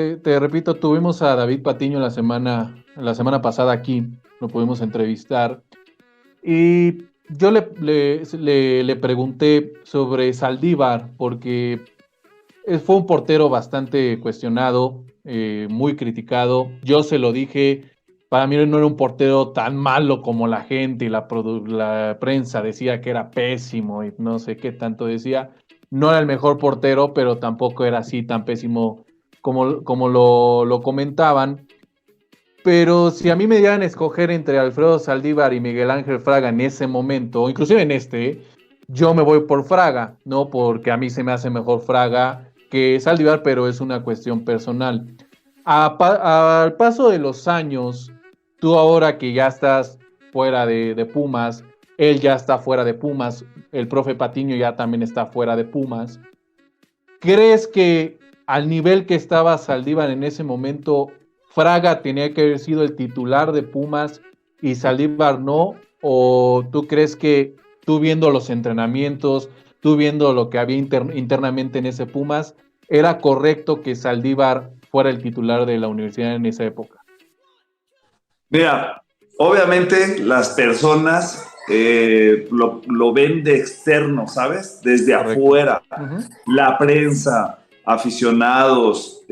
Te repito, tuvimos a David Patiño la semana pasada aquí, lo pudimos entrevistar, y yo le pregunté sobre Saldívar, porque fue un portero bastante cuestionado, muy criticado. Yo se lo dije, para mí no era un portero tan malo como la gente y la prensa decía que era pésimo y no sé qué tanto decía. No era el mejor portero, pero tampoco era así tan pésimo como lo comentaban. Pero si a mí me dieran a escoger entre Alfredo Saldívar y Miguel Ángel Fraga en ese momento, o inclusive en este, yo me voy por Fraga, no porque a mí se me hace mejor Fraga que Saldívar, pero es una cuestión personal. Al paso de los años, tú ahora que ya estás fuera de Pumas, él ya está fuera de Pumas, el profe Patiño ya también está fuera de Pumas. ¿Crees que al nivel que estaba Saldívar en ese momento, Fraga tenía que haber sido el titular de Pumas y Saldívar no? ¿O tú crees que tú viendo los entrenamientos, tú viendo lo que había internamente en ese Pumas, era correcto que Saldívar fuera el titular de la universidad en esa época? Mira, obviamente las personas lo ven de externo, ¿sabes? Desde Correcto. afuera. Uh-huh. La prensa, aficionados,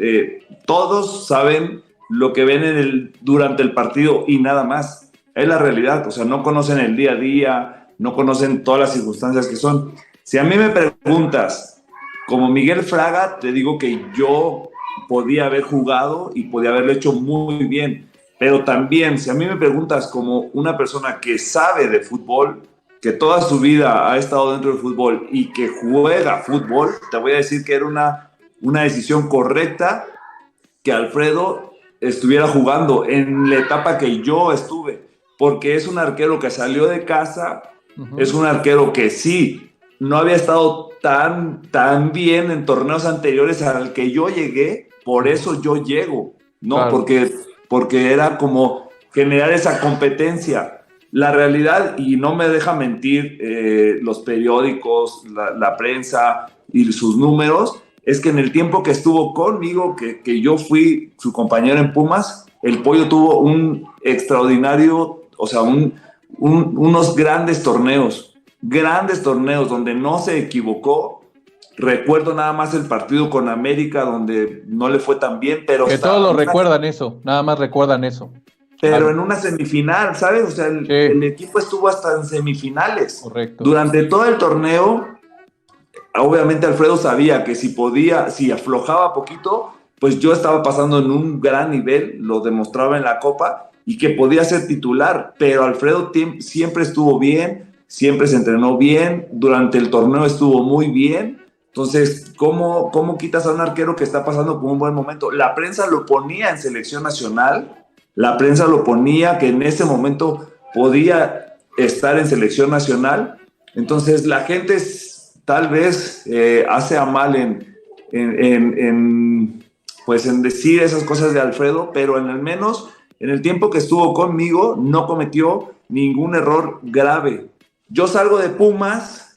todos saben lo que ven durante el partido y nada más. Es la realidad, o sea, no conocen el día a día, no conocen todas las circunstancias que son. Si a mí me preguntas, como Miguel Fraga, te digo que yo podía haber jugado y podía haberlo hecho muy bien. Pero también, si a mí me preguntas como una persona que sabe de fútbol, que toda su vida ha estado dentro del fútbol y que juega fútbol, te voy a decir que era una decisión correcta que Alfredo estuviera jugando en la etapa que yo estuve, porque es un arquero que salió de casa, Uh-huh. es un arquero que sí, no había estado tan bien en torneos anteriores al que yo llegué, por Uh-huh. eso yo llego, ¿no? Claro. Porque era como generar esa competencia. La realidad, y no me deja mentir los periódicos, la prensa y sus números, es que en el tiempo que estuvo conmigo, que yo fui su compañero en Pumas, el Pollo tuvo un extraordinario, o sea, unos grandes torneos donde no se equivocó. Recuerdo nada más el partido con América donde no le fue tan bien, Que todos lo recuerdan eso, nada más recuerdan eso. pero Algo. en una semifinal, ¿sabes? O sea, el Sí, equipo estuvo hasta en semifinales. correcto. Durante todo el torneo, obviamente Alfredo sabía que si aflojaba poquito, pues yo estaba pasando en un gran nivel, lo demostraba en la Copa, y que podía ser titular, pero Alfredo siempre estuvo bien, siempre se entrenó bien, durante el torneo estuvo muy bien. Entonces, ¿cómo quitas a un arquero que está pasando por un buen momento? La prensa lo ponía en selección nacional, la prensa lo ponía que en ese momento podía estar en selección nacional. Entonces, la gente tal vez hace a mal pues en decir esas cosas de Alfredo, pero en al menos en el tiempo que estuvo conmigo no cometió ningún error grave. Yo salgo de Pumas,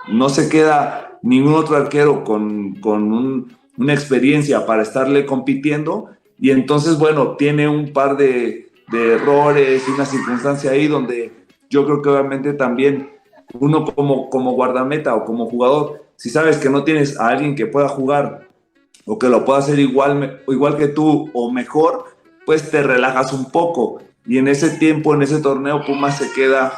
no se queda ningún otro arquero con una experiencia para estarle compitiendo, y entonces, bueno, tiene un par de errores y una circunstancia ahí donde yo creo que obviamente también uno como guardameta o como jugador, si sabes que no tienes a alguien que pueda jugar o que lo pueda hacer igual que tú o mejor, pues te relajas un poco. Y en ese tiempo, en ese torneo, Pumas se queda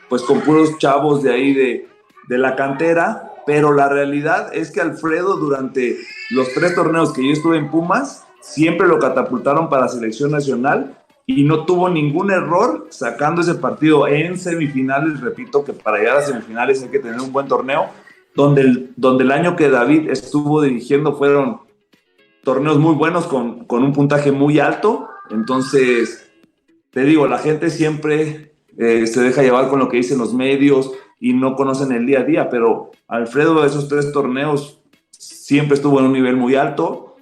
pues con puros chavos de ahí de la cantera, pero la realidad es que Alfredo durante los 3 torneos que yo estuve en Pumas, siempre lo catapultaron para selección nacional y no tuvo ningún error sacando ese partido en semifinales. Repito que para llegar a semifinales hay que tener un buen torneo, donde el año que David estuvo dirigiendo fueron torneos muy buenos con un puntaje muy alto. Entonces, te digo, la gente siempre se deja llevar con lo que dicen los medios y no conocen el día a día, pero Alfredo de esos 3 torneos siempre estuvo en un nivel muy alto.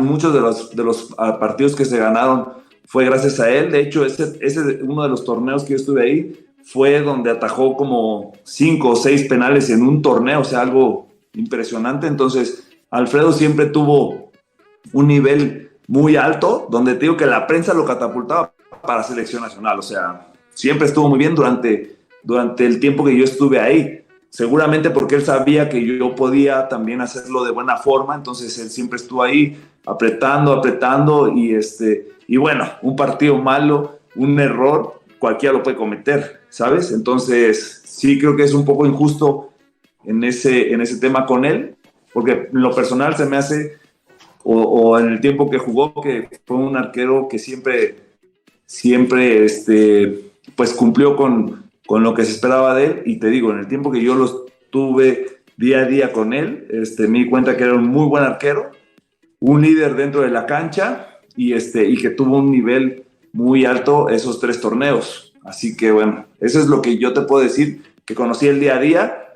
Muchos de los partidos que se ganaron fue gracias a él. De hecho, ese uno de los torneos que yo estuve ahí fue donde atajó como 5 o 6 penales en un torneo, o sea, algo impresionante. Entonces, Alfredo siempre tuvo un nivel muy alto, donde te digo que la prensa lo catapultaba para selección nacional. O sea, siempre estuvo muy bien durante el tiempo que yo estuve ahí. Seguramente porque él sabía que yo podía también hacerlo de buena forma, entonces él siempre estuvo ahí apretando y bueno, un partido malo, un error, cualquiera lo puede cometer, ¿sabes? Entonces sí creo que es un poco injusto en ese tema con él, porque en lo personal se me hace, o en el tiempo que jugó, que fue un arquero que siempre pues cumplió con lo que se esperaba de él. Y te digo, en el tiempo que yo lo tuve día a día con él, me di cuenta que era un muy buen arquero, un líder dentro de la cancha y que tuvo un nivel muy alto esos 3 torneos. Así que bueno, eso es lo que yo te puedo decir, que conocí el día a día